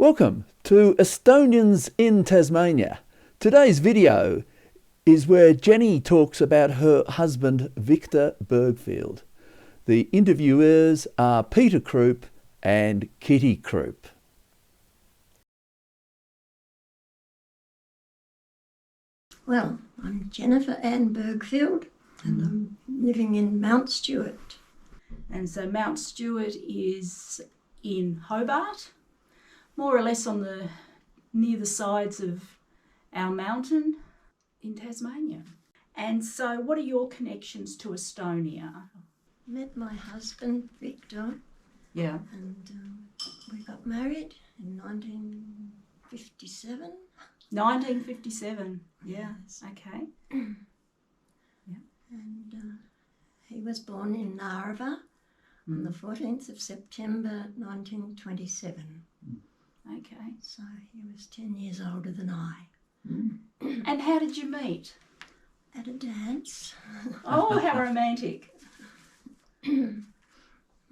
Welcome to Estonians in Tasmania. Today's video is where Jenny talks about her husband Victor Bergfield. The interviewers are Peter Krupp and Kitty Krupp. Well, I'm Jennifer Ann Bergfield and I'm living in Mount Stewart. And so Mount Stewart is in Hobart, more or less near the sides of our mountain in Tasmania. And so what are your connections to Estonia? Met my husband Victor. Yeah. And we got married in 1957. 1957, yeah, Yes. okay. And he was born in Narva on the 14th of September 1927. Okay. So he was 10 years older than I. And how did you meet? At a dance. Oh, how romantic.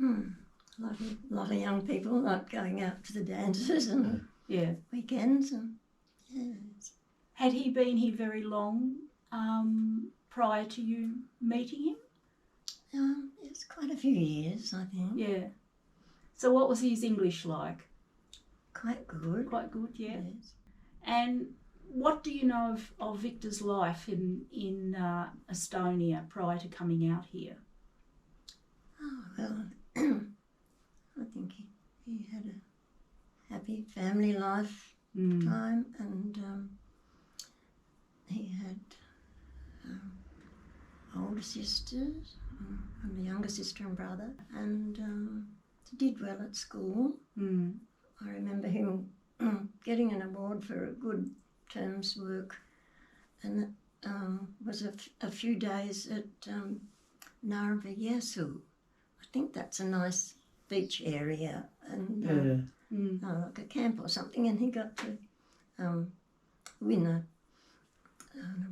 Lot of young people like going out to the dances and Yeah. weekends. And yes. Had he been here very long prior to you meeting him? It's quite a few years, I think. Yeah. So what was his English like? Quite good. Quite good, yeah. Yes. And what do you know of Victor's life in Estonia prior to coming out here? Oh, well, I think he had a happy family life time, and he had older sisters and a younger sister and brother, and he did well at school. I remember him getting an award for a good term's work, and it was a few days at Narva. I think that's a nice beach area, and like a camp or something, and he got to win an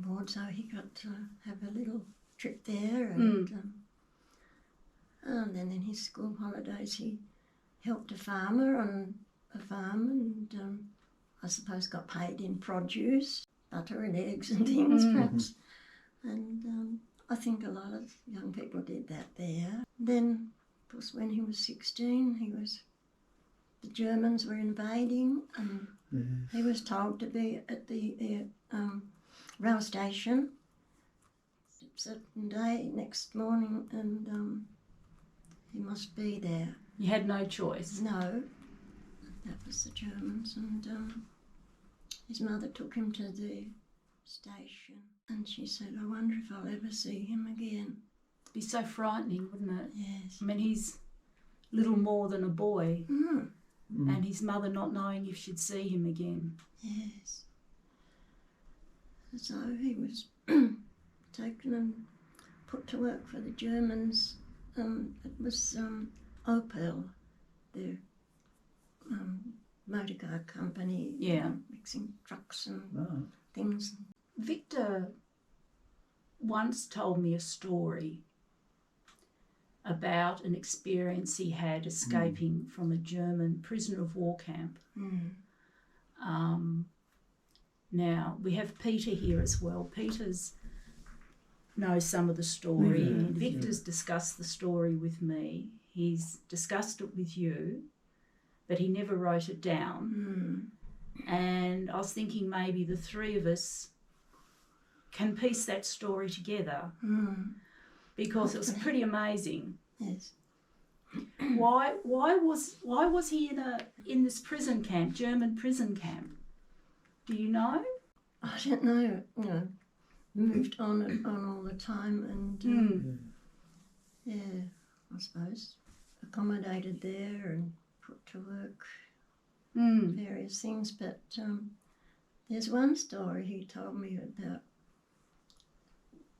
award, so he got to have a little trip there, and then in his school holidays he helped a farmer on a farm, and I suppose got paid in produce, butter and eggs and things perhaps, and I think a lot of young people did that there. Then, of course, when he was 16, the Germans were invading, and he was told to be at the rail station a certain day next morning, and he must be there. You had no choice. No, that was the Germans, and his mother took him to the station, and she said, "I wonder if I'll ever see him again." It'd be so frightening, wouldn't it? Yes. I mean, he's little more than a boy, Mm. and his mother not knowing if she'd see him again. Yes. So he was taken and put to work for the Germans. It was Opel, the motor car company, mixing trucks and things. Victor once told me a story about an experience he had escaping from a German prisoner of war camp. Now, we have Peter here as well. Peter's knows some of the story, and Victor's discussed the story with me. He's discussed it with you, but he never wrote it down. And I was thinking maybe the three of us can piece that story together, because it was pretty amazing. Yes. Why was he in this prison camp, German prison camp? Do you know? I don't know. Moved on all the time, and I suppose accommodated there and put to work various things. But there's one story he told me about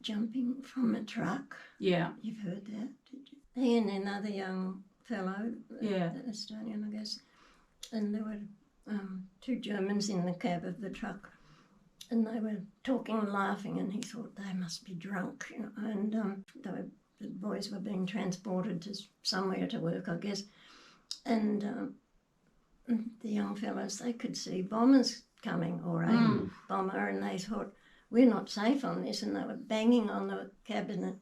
jumping from a truck. Yeah. You've heard that, did you? He and another young fellow, Estonian, I guess, and there were two Germans in the cab of the truck, and they were talking and laughing, and he thought they must be drunk, and the boys were being transported to somewhere to work, I guess, and the young fellows, they could see bombers coming or a bomber, and they thought, we're not safe on this, and they were banging on the cabinet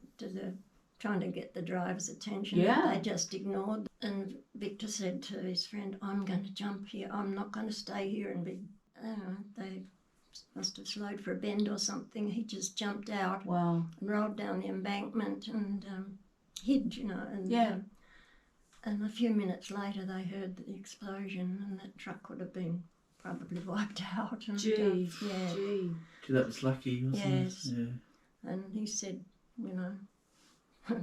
trying to get the driver's attention. Yeah. They just ignored. And Victor said to his friend, I'm going to jump here. I'm not going to stay here and be... they must have slowed for a bend or something. He just jumped out. Wow. And rolled down the embankment and hid, and and a few minutes later they heard the explosion, and that truck would have been probably wiped out. And, Gee. Gee, that was lucky, wasn't yes. it? Yeah. And he said,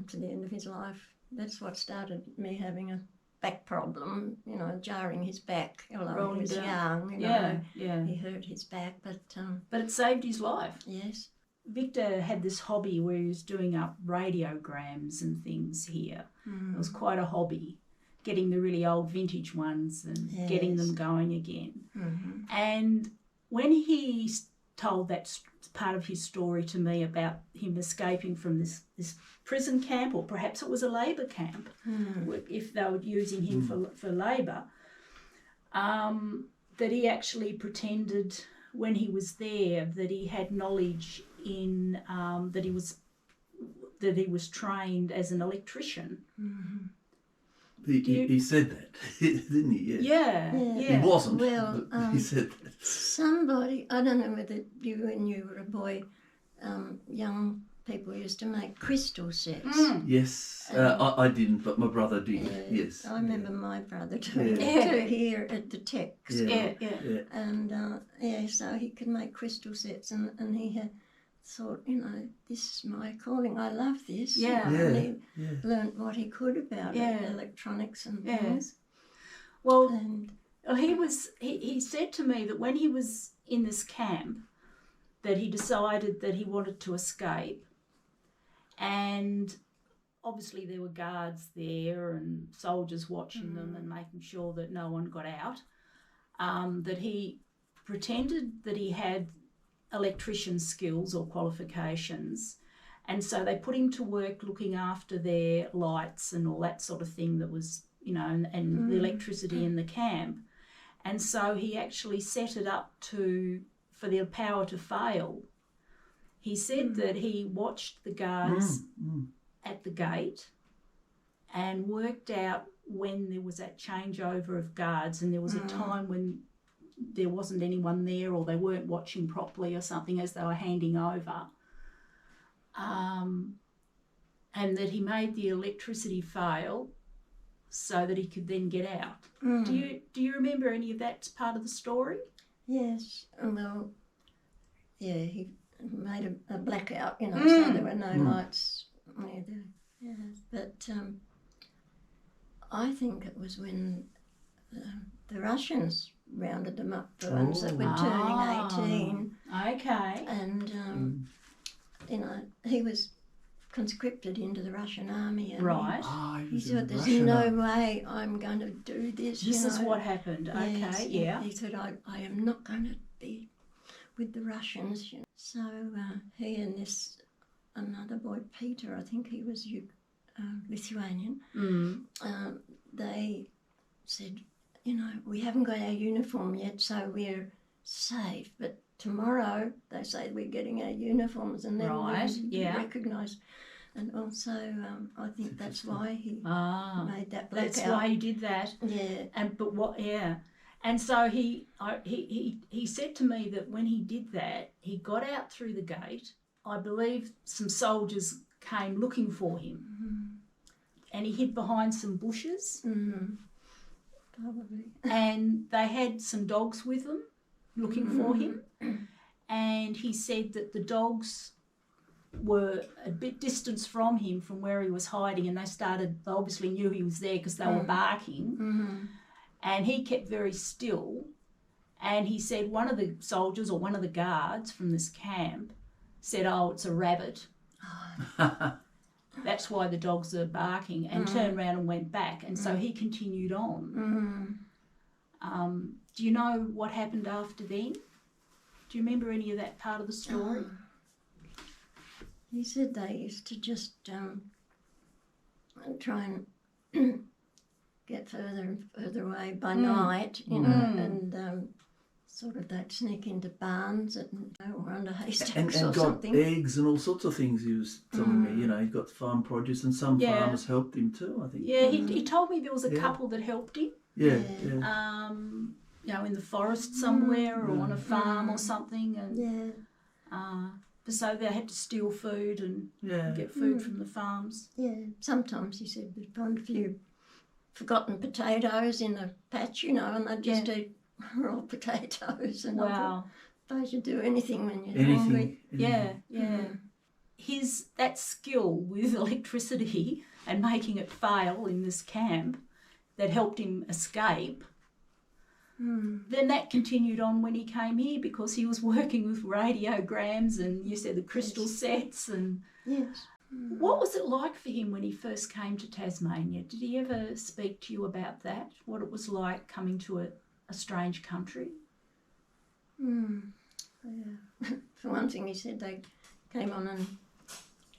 to the end of his life, that's what started me having a back problem, jarring his back. Although he was young, Yeah. he hurt his back, but it saved his life. yes. Victor had this hobby where he was doing up radiograms and things here. It was quite a hobby, getting the really old vintage ones and getting them going again. Mm-hmm. And when he told that part of his story to me about him escaping from this prison camp, or perhaps it was a labour camp, if they were using him for labour, that he actually pretended when he was there that he had knowledge in that he was trained as an electrician. Mm-hmm. He said that, didn't he? Yeah. He wasn't. Well, but he said that. Somebody, I don't know whether when you were a boy, young people used to make crystal sets. Yes, I didn't, but my brother did. Yes. I remember my brother doing it too here at the tech school. Yeah. And so he could make crystal sets, and he had thought, this is my calling. I love this. Yeah. And he learnt what he could about it, electronics and things. Well, And he said to me that when he was in this camp, that he decided that he wanted to escape, and obviously there were guards there and soldiers watching them and making sure that no one got out, that he pretended that he had electrician skills or qualifications, and so they put him to work looking after their lights and all that sort of thing that was, and the electricity in the camp. And so he actually set it up for the power to fail. He said that he watched the guards at the gate and worked out when there was that changeover of guards, and there was a time when there wasn't anyone there, or they weren't watching properly or something as they were handing over, and that he made the electricity fail so that he could then get out. Do you remember any of that part of the story? yes, well, he made a blackout, so there were no lights near there. Yes, but I think it was when the Russians rounded them up, the ones that were turning 18. Okay. And, he was conscripted into the Russian army. And Right. he thought, there's no way I'm going to do this. This is what happened. Yes, Okay, yeah. He said, I am not going to be with the Russians. So he and another boy, Peter, I think he was Lithuanian, they said, we haven't got our uniform yet, so we're safe. But tomorrow, they say we're getting our uniforms, and then we recognise. And also, I think that's why he made that blackout. That's why he did that. Yeah. And so he said to me that when he did that, he got out through the gate. I believe some soldiers came looking for him, and he hid behind some bushes. Probably. And they had some dogs with them looking for him. And he said that the dogs were a bit distance from him, from where he was hiding, and they obviously knew he was there because they were barking. And he kept very still. And he said one of the soldiers, or one of the guards from this camp, said, it's a rabbit. That's why the dogs are barking, and turned around and went back. And so he continued on. Do you know what happened after then? Do you remember any of that part of the story? He said they used to just try and get further and further away by night, you know, and sort of they'd sneak into barns or under haystacks and or got something. eggs and all sorts of things. He was telling me, you know, he got farm produce, and some farmers helped him too, I think. Yeah, he told me there was a couple that helped him. Yeah. You know, in the forest somewhere or on a farm or something, and so they had to steal food and get food from the farms. Yeah, sometimes he said we'd find a few forgotten potatoes in a patch, you know, and they'd just eat raw potatoes. And I suppose you'd do anything when you're hungry. Yeah. That skill with electricity and making it fail in this camp that helped him escape. Then that continued on when he came here, because he was working with radiograms and you said the crystal sets and. Yes. What was it like for him when he first came to Tasmania? Did he ever speak to you about that? What it was like coming to a strange country? Yeah. For one thing, he said they came on an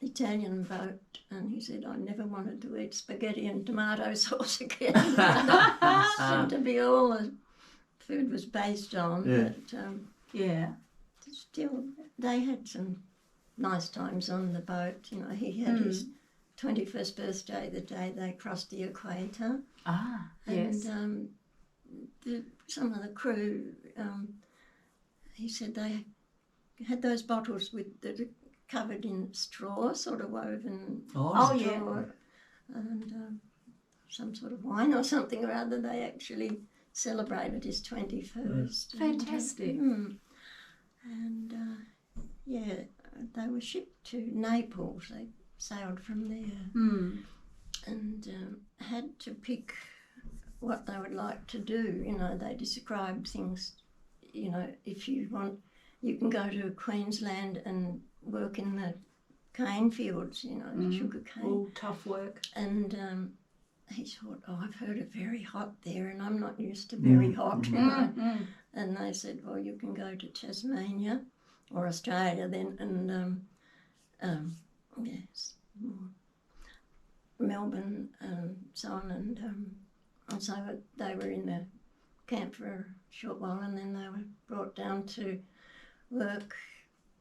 Italian boat, and he said, I never wanted to eat spaghetti and tomato sauce again. That seemed to be all the food was based on. Yeah. But still, they had some nice times on the boat. You know, he had his 21st birthday the day they crossed the equator. Yes. And some of the crew, he said they had those bottles that are covered in straw, sort of woven straw, and some sort of wine or something or other. They actually celebrated his 21st. Fantastic. And they were shipped to Naples. They sailed from there and had to pick what they would like to do. You know, they described things, you know, if you want, you can go to Queensland and work in the cane fields, you know, the sugar cane. All tough work. And he thought, I've heard it very hot there and I'm not used to very hot, you know. And they said, well, you can go to Tasmania or Australia then, and Melbourne and so on. And so they were in the camp for a short while, and then they were brought down to work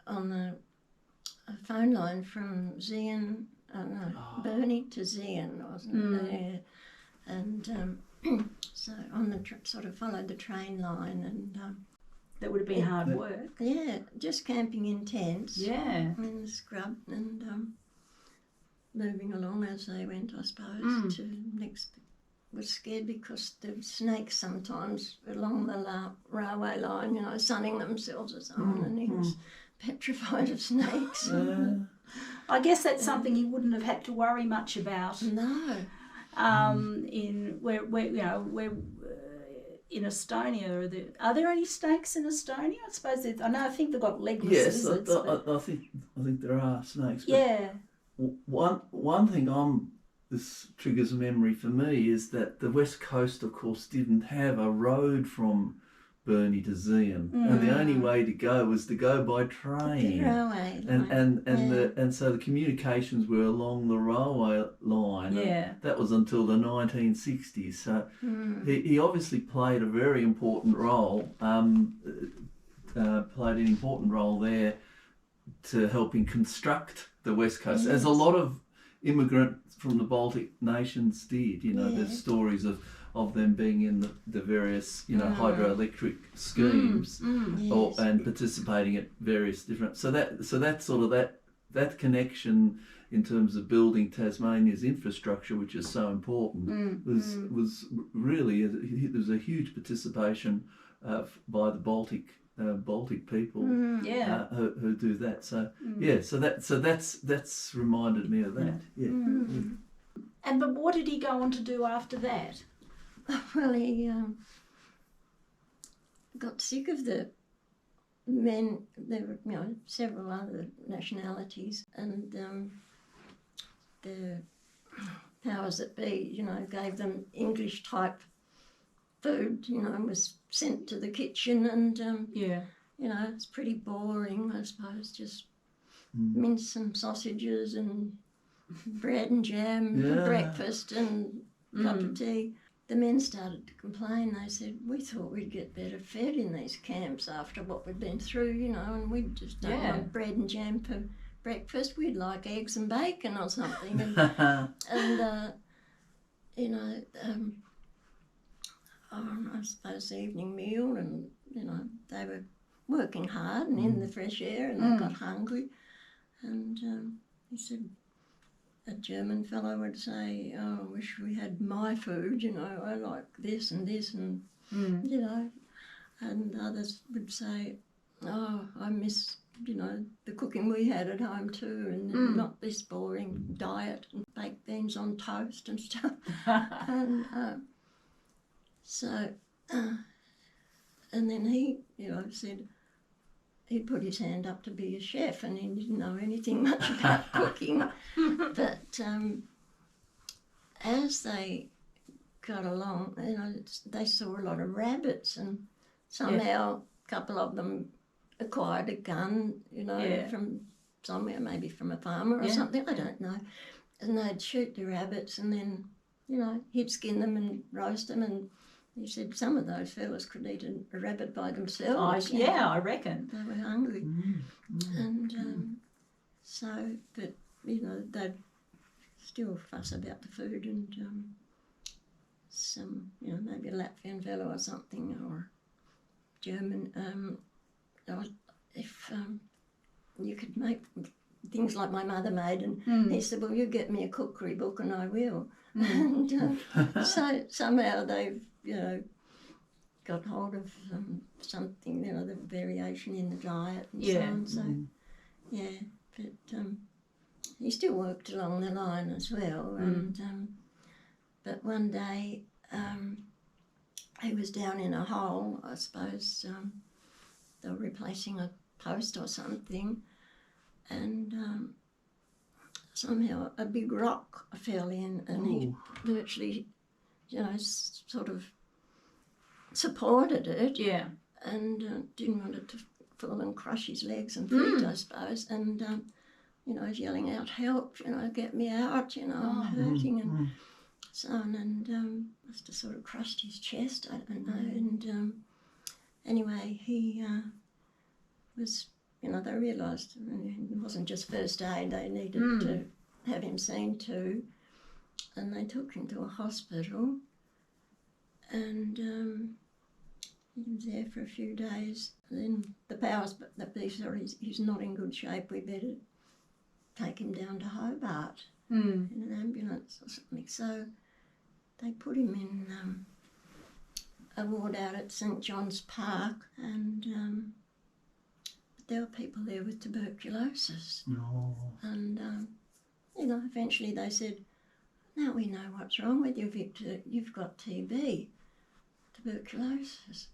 on a phone line from Zeehan, Burnie to Zeehan, wasn't there? And so on the sort of followed the train line, and that would have been hard work. Yeah, just camping in tents. Yeah. In the scrub, and moving along as they went, I suppose. To next, was scared because the snakes sometimes along the railway line, you know, sunning themselves or something, and he was petrified of snakes. I guess that's something you wouldn't have had to worry much about. No. In where in Estonia, are there any snakes in Estonia? I suppose I think they've got legless lizards. Yes, I think there are snakes. Yeah. One thing this triggers a memory for me is that the West Coast, of course, didn't have a road from Burnie to Zeehan, and the only way to go was to go by train. The railway line. And so the communications were along the railway line. Yeah. That was until the 1960s. So he obviously played a very important role. Played an important role there to helping construct the West Coast, as a lot of immigrants from the Baltic nations did. You know, there's stories of them being in the various, you know, hydroelectric schemes and participating at various different. So that sort of that connection in terms of building Tasmania's infrastructure, which is so important, was really, there was a huge participation by the Baltic people who do that. So so that's reminded me of that. And but what did he go on to do after that? Well, he got sick of the men. There were, you know, several other nationalities, and the powers that be, you know, gave them English type food, you know, and was sent to the kitchen, and you know, it's pretty boring, I suppose, just mince some sausages and bread and jam for breakfast and a cup of tea. the men started to complain. They said, we thought we'd get better fed in these camps after what we'd been through, you know, and we just don't want bread and jam for breakfast. We'd like eggs and bacon or something. And you know, I suppose the evening meal, and, you know, they were working hard and in the fresh air, and they got hungry. And he said, a German fellow would say, oh, I wish we had my food, you know, I like this, and, you know. And others would say, oh, I miss, you know, the cooking we had at home too, and not this boring diet and baked beans on toast and stuff. And and then he, you know, said he put his hand up to be a chef, and he didn't know anything much about cooking. But as they got along, you know, they saw a lot of rabbits, and somehow a couple of them acquired a gun, you know, from somewhere, maybe from a farmer or something, I don't know. And they'd shoot the rabbits, and then, you know, he'd skin them and roast them, and he said some of those fellas could eat a rabbit by themselves. I reckon. They were hungry. And so, but, you know, they'd still fuss about the food, and some, you know, maybe a Latvian fellow or something, or German, if you could make things like my mother made, and he said, well, you get me a cookery book and I will. And so somehow they've, you know, got hold of something, you know, the variation in the diet and so on. So, but he still worked along the line as well. And but one day he was down in a hole, I suppose they were replacing a post or something, and somehow a big rock fell in, and he virtually, you know, sort of supported it, and didn't want it to fall and crush his legs and feet, I suppose, and you know, yelling out, help, you know, get me out, you know, I'm hurting, and so on, and must have sort of crushed his chest, I don't know, and anyway, he was, you know, they realised it wasn't just first aid, they needed to have him seen to, and they took him to a hospital, and he was there for a few days. And then the powers that be, sorry, he's not in good shape, we better take him down to Hobart in an ambulance or something. So they put him in a ward out at St John's Park, and there were people there with tuberculosis. And, you know, eventually they said, now we know what's wrong with you, Victor, you've got TB, tuberculosis.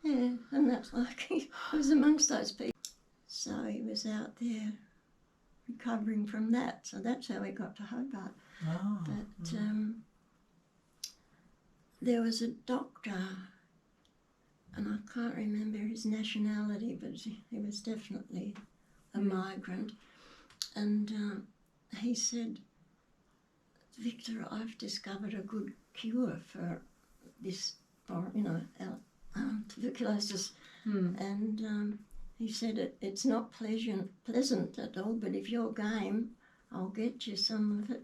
Yeah, and that's like, he was amongst those people. So he was out there recovering from that, so that's how he got to Hobart. But there was a doctor, and I can't remember his nationality, but he was definitely a migrant, and he said, Victor, I've discovered a good cure for this, or, you know, tuberculosis, and he said it's not pleasant at all, but if you're game, I'll get you some of it.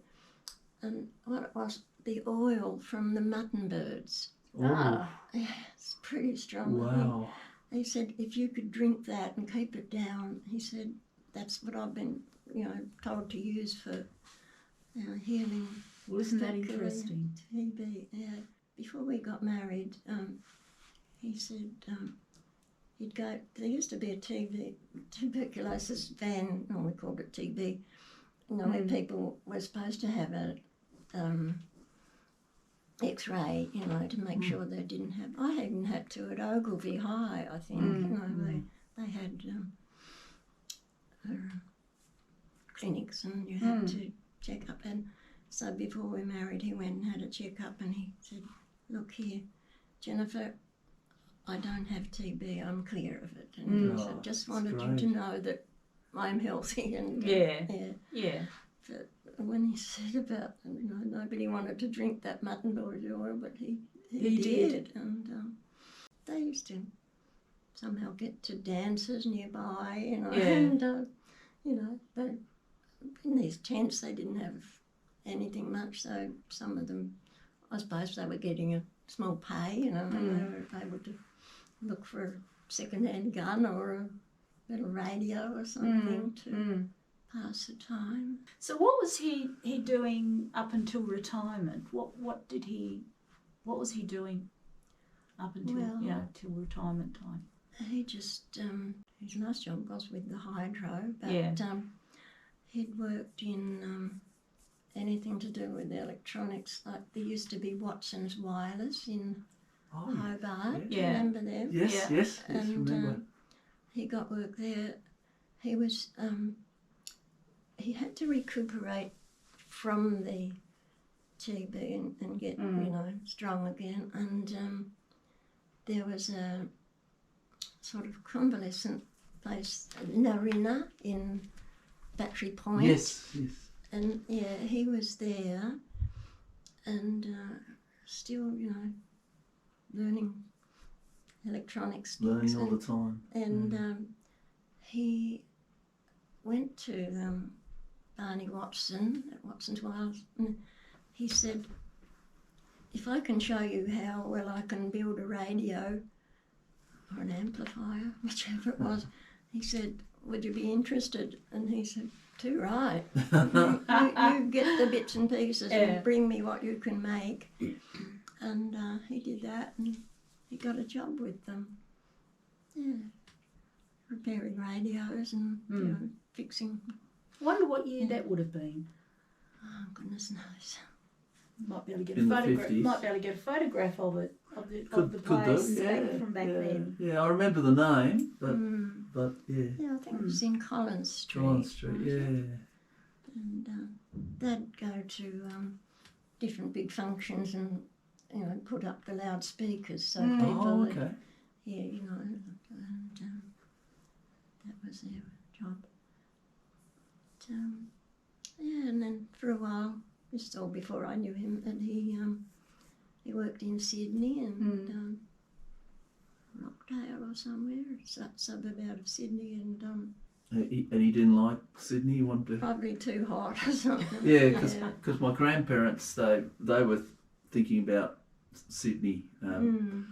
And what it was, the oil from the mutton birds. Yeah, it's pretty strong. Wow. He said if you could drink that and keep it down, he said that's what I've been, you know, told to use for healing. Well, isn't that interesting? TB, yeah. Before we got married, he said he'd go, there used to be a tuberculosis van, we called it TB, you know, where people were supposed to have a X-ray, you know, to make sure they didn't have. I even had to at Ogilvy High, I think. You know, they had clinics, and you had to check up. And so before we married, he went and had a check-up, and he said, "Look here, Jennifer, I don't have TB. I'm clear of it, and I just wanted you to know that I'm healthy." And yeah. But when he said about, nobody wanted to drink that mutton oil, but he He did. And they used to somehow get to dances nearby, and, they, in these tents they didn't have anything much, so some of them, I suppose they were getting a small pay, and they were able to look for a second-hand gun or a little radio or something to pass the time. So what was he doing up until retirement? What was he doing up until till retirement time? He just his last job was with the hydro, but he'd worked in anything to do with electronics. Like there used to be Watson's Wireless in Hobart. Yeah. Remember them? Yes, And remember. he got work there. He was he had to recuperate from the TB and get strong again. And there was a sort of convalescent place, Narina in Battery Point. Yes. And he was there, and still, learning electronics. Learning all the time. And he went to Barney Watson at Watson's Wireless, and he said, if I can show you how well I can build a radio or an amplifier, whichever it was, he said, would you be interested? And he said, too right. You get the bits and pieces and bring me what you can make. And he did that, and he got a job with them. Yeah, repairing radios and fixing. Wonder what year that would have been. Oh, goodness knows. Might be able to get In the a photograph. 50s. Might be able to get a photograph of it, of the Could place do, from back then. Yeah, I remember the name, but yeah. Yeah, I think it was in Collins Street. Collins Street, wasn't yeah. it? And they'd go to different big functions and put up the loudspeakers so people Oh, would okay. hear, and that was their job. But, and then for a while, just all before I knew him, and he worked in Sydney and Rockdale or somewhere, suburb out of Sydney, and And he didn't like Sydney. He wanted to. probably too hot or something. Yeah, because my grandparents they were thinking about Sydney, and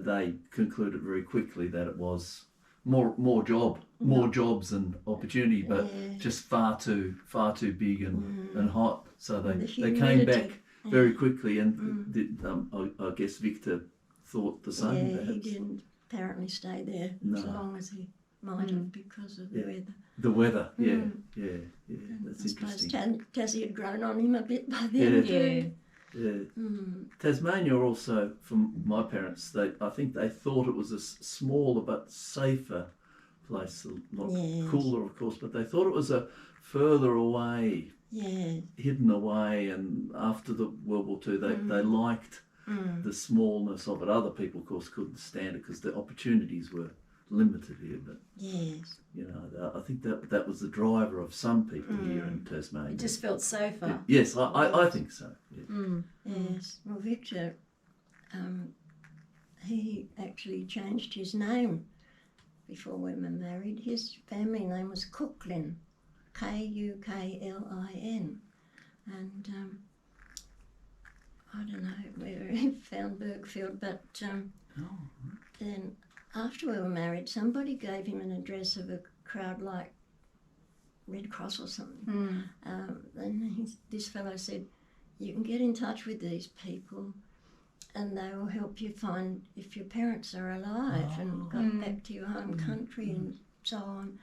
they concluded very quickly that it was more jobs and opportunity, but just far too big and hot. So they came back very quickly, and I guess Victor thought the same. Yeah, perhaps. he didn't apparently stay there as long as he might have because of the weather. The weather, yeah, that's I suppose interesting. Tassie had grown on him a bit by then too. Yeah. Tasmania also, from my parents, I think they thought it was a smaller but safer place, a lot cooler, of course, but they thought it was a further away, hidden away. And after the World War II, they liked the smallness of it. Other people, of course, couldn't stand it because the opportunities were limited here. But I think that was the driver of some people here in Tasmania. It just felt safer. Yes, I think so. Yeah. Yes. Well, Victor, he actually changed his name before we were married. His family name was Cooklin, Kuklin, and I don't know where he found Bergfield, but then after we were married, somebody gave him an address of a crowd like Red Cross or something. And this fellow said, you can get in touch with these people and they will help you find if your parents are alive and got back to your home country and so on.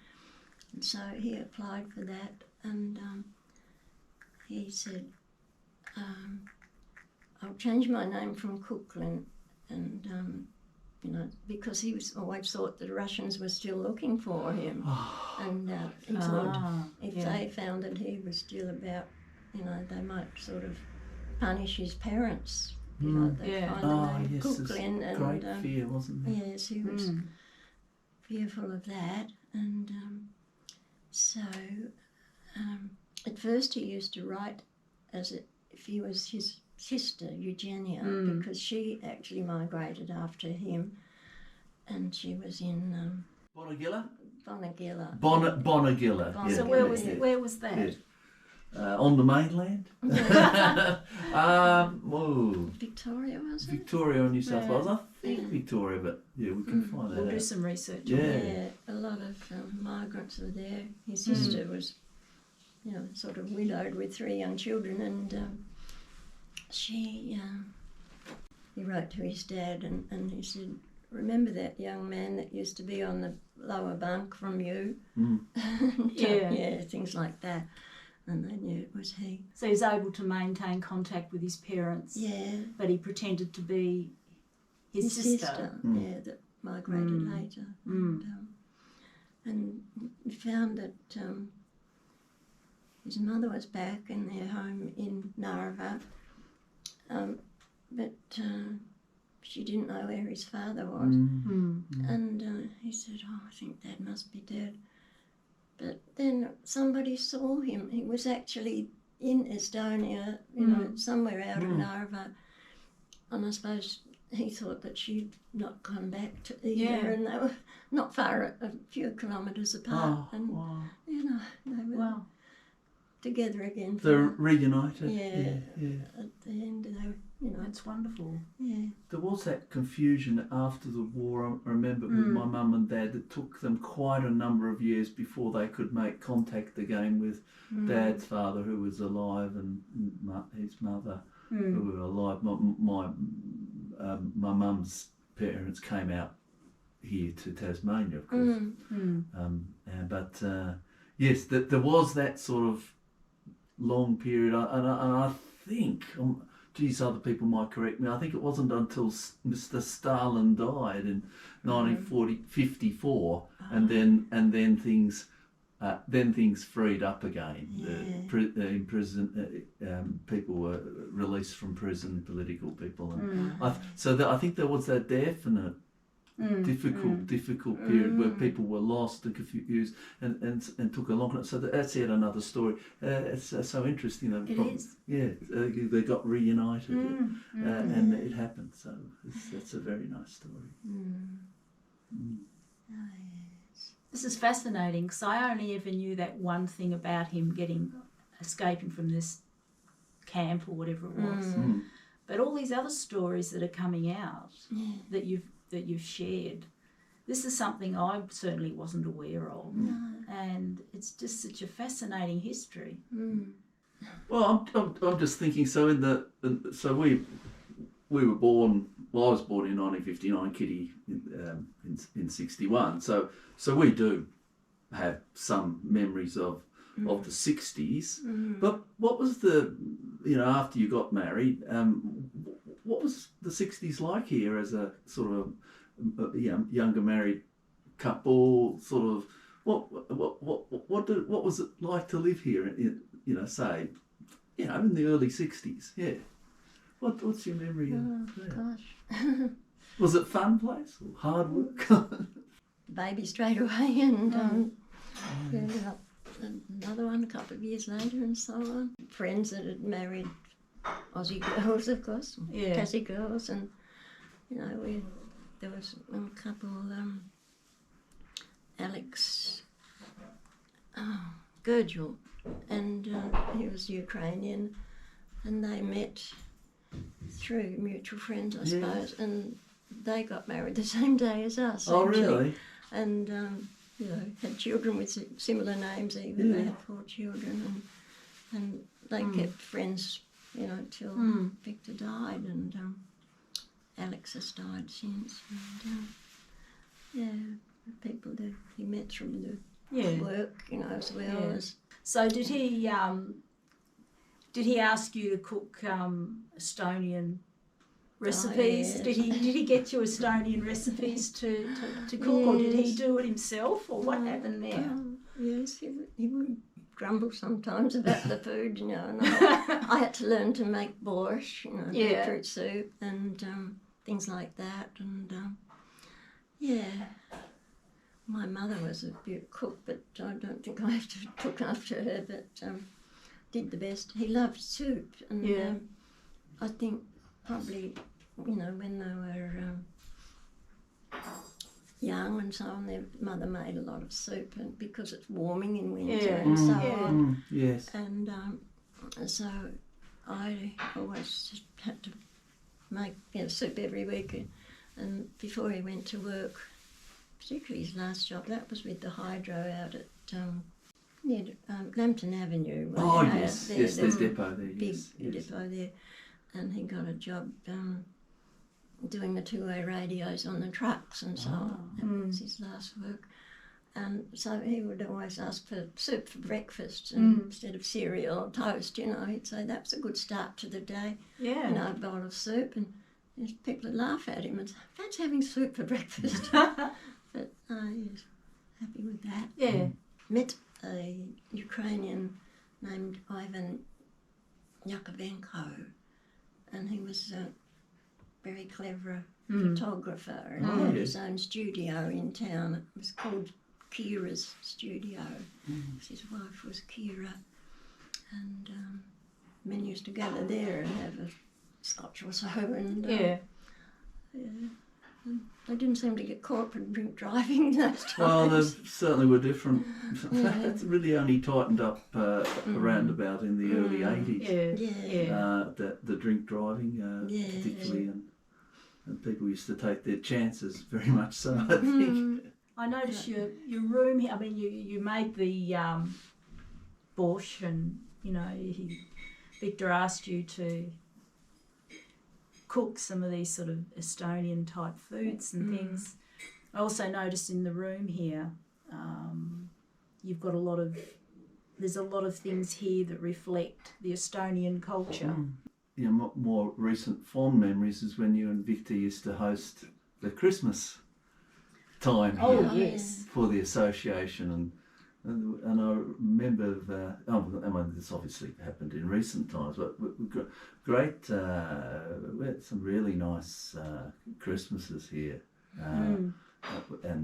And so he applied for that, and he said, I'll change my name from Cooklin, and because he was always thought the Russians were still looking for him, and he thought if they found that he was still about, they might sort of punish his parents. They'd find the name Cooklin, and great fear, wasn't there? yes, he was fearful of that, and so at first he used to write as if he was his sister, Eugenia, because she actually migrated after him, and she was in Bonagilla? Bonagilla. Bonagilla. Yeah. So where was that? Yeah. On the mainland? Victoria, was it? Victoria, New South Wales. I think Victoria, but yeah, we can find that We'll out. do some research. Yeah. A lot of migrants were there. His sister was, sort of widowed with 3 young children, and he wrote to his dad, and he said, "Remember that young man that used to be on the lower bunk from you?" Yeah, things like that. And they knew it was he. So he was able to maintain contact with his parents. Yeah. But he pretended to be his sister. Yeah, that migrated later. And we found that his mother was back in their home in Narva, but she didn't know where his father was. And he said, "Oh, I think Dad must be dead." But then somebody saw him. He was actually in Estonia, somewhere out of Narva. And I suppose he thought that she'd not come back to the year, and they were not far, a few kilometres apart. They were together again. They're reunited. Yeah. At the end, they were, That's wonderful. Yeah. There was that confusion after the war, I remember, with my mum and dad. It took them quite a number of years before they could make contact again with Dad's father, who was alive, and his mother, who were alive. My mum's parents came out here to Tasmania, of course. But yes, there was that sort of long period, and I think, geez, other people might correct me, I think it wasn't until Mr. Stalin died in 1954, and then things freed up again. In prison, people were released from prison, political people, and I think there was that definite difficult period where people were lost and confused and took a long time. So that's yet another story. It's so interesting. It is. Yeah, they got reunited and it happened. So that's a very nice story. Oh, yes. This is fascinating because I only ever knew that one thing about him escaping from this camp or whatever it was. But all these other stories that are coming out that you've shared, this is something I certainly wasn't aware of. And it's just such a fascinating history. Well, I'm just thinking. So we were born. Well, I was born in 1959. Kitty in 61. So we do have some memories of the 60s. But what was after you got married? What was the 60s like here as a sort of younger married couple? Sort of what was it like to live here? Say, in the early 60s. Yeah. What's your memory of that? Gosh. Was it fun place or hard work? Baby straight away, and ended up another one a couple of years later, and so on. Friends that had married Aussie girls, of course, Tassie girls, and there was a couple, Alex Gurgel, and he was Ukrainian, and they met through mutual friends, I suppose, and they got married the same day as us. Oh, actually. really? And had children with similar names. Even they had 4 children, and they kept friends, till Victor died, and Alex has died since. And people that he met through the work, as well as. So did he ask you to cook Estonian recipes? Oh, yes. Did he get you Estonian recipes to cook, or did he do it himself, or what happened there? Yes, he would grumble sometimes about the food, and I had to learn to make borscht, beetroot soup and things like that, and my mother was a good cook, but I don't think I have to look after her, but did the best. He loved soup, and I think probably, you know, when they were young and so on, their mother made a lot of soup, and because it's warming in winter and so on. Yes. And so I always just had to make soup every week. And before he went to work, particularly his last job, that was with the hydro out at near Lambton Avenue. Oh, yes, there's depot there. Big yes. depot there. And he got a job doing the two-way radios on the trucks and so on. That was his last work. And so he would always ask for soup for breakfast instead of cereal or toast, you know. He'd say, that's a good start to the day. Yeah. You know, a bowl of soup. And people would laugh at him and say, fancy having soup for breakfast. But he was happy with that. Yeah. Met a Ukrainian named Ivan Yakovenko, and he was a very clever photographer, and he had his own studio in town. It was called Kira's Studio. His wife was Kira, and men used to gather there and have a scotch or so, and they didn't seem to get caught for drink driving those times. Well, they certainly were different. It's really only tightened up around about in the early 80s. The drink driving, particularly, and people used to take their chances very much so, I think. I noticed your room here. I mean, you made the borscht, and you know, Victor asked you to cook some of these sort of Estonian type foods and things. I also noticed in the room here, you've got there's a lot of things here that reflect the Estonian culture. You know, more recent fond memories is when you and Victor used to host the Christmas time here for the association, and I remember, this obviously happened in recent times, but we got great, we had some really nice Christmases here, and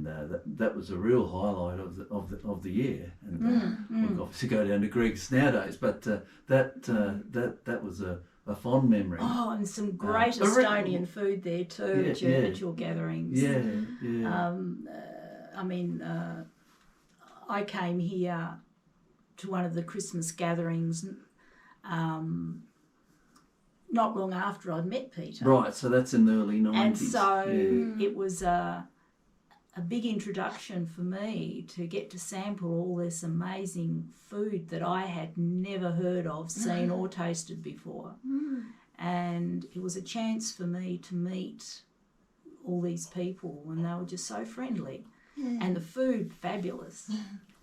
that was a real highlight of the year. And we obviously go down to Greg's nowadays, but that was a fond memory. Oh, and some great Estonian food there too at your gatherings. I mean, I came here to one of the Christmas gatherings not long after I'd met Peter. Right, so that's in the early 90s. And so it was a big introduction for me to get to sample all this amazing food that I had never heard of, seen or tasted before. And it was a chance for me to meet all these people, and they were just so friendly. And the food, fabulous.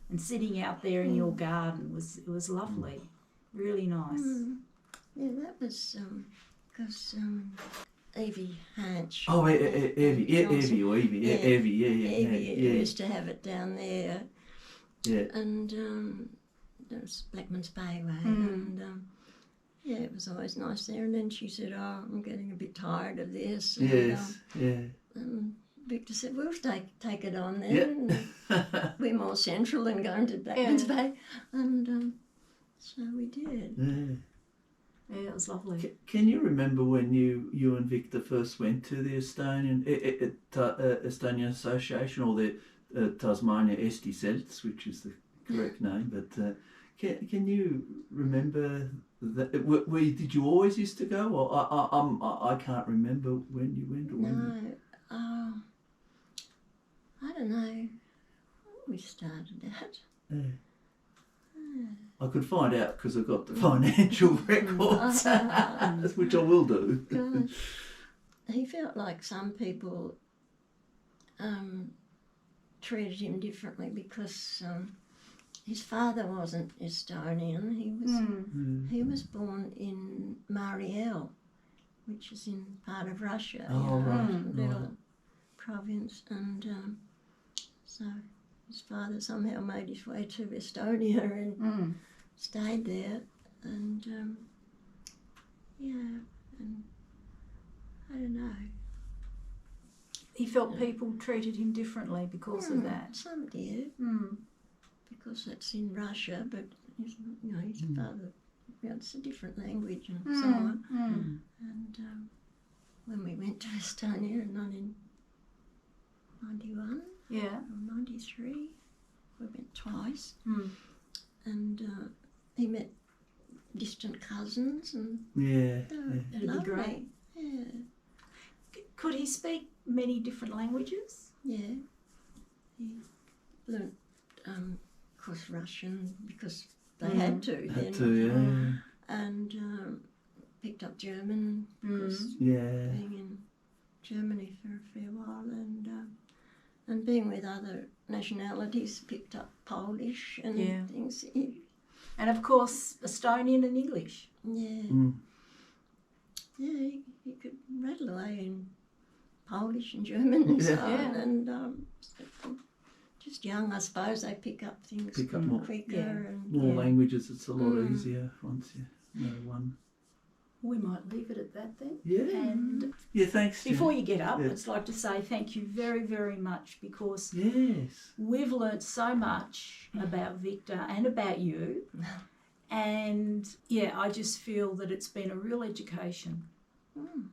And sitting out there in your garden was lovely, really nice. Yeah, that was because Evie Hanch. Oh, Evie used to have it down there. Yeah. And there was Blackman's Bay Way, and it was always nice there. And then she said, "Oh, I'm getting a bit tired of this." And, and Victor said, "We'll take it on then. We're more central than going to Blackman's Bay," and so we did. Yeah, it was lovely. Can you remember when you and Victor first went to the Estonian Association, or the Tasmania Esti, which is the correct name? But can you remember that? Did you always used to go, or I can't remember when you went? Or when I don't know when we started out. I could find out because I've got the financial records, which I will do. Gosh. He felt like some people treated him differently because his father wasn't Estonian. He was born in Mariel, which is in part of Russia, little province, and so his father somehow made his way to Estonia and stayed there, and and I don't know. he felt people treated him differently because of that. Some did, because that's in Russia, but his father, it's a different language and so on. And when we went to Estonia in 1991 or 93, we went twice, and he met distant cousins, and That'd be great. Yeah. Could he speak many different languages? Yeah. He learnt, of course, Russian because they had to then. And picked up German because being in Germany for a fair while, and being with other nationalities, picked up Polish and things. And of course, Estonian and English. Yeah. Yeah, he could rattle away in Polish and German and so on. And just young, I suppose, they pick up things more quicker. And more languages. It's a lot easier once you know one. We might leave it at that then. Yeah. And thanks. before you get up, I'd like to say thank you very, very much, because we've learnt so much about Victor and about you. And I just feel that it's been a real education.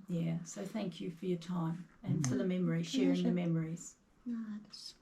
Yeah, so thank you for your time and for the memories, sharing the memories. No, it's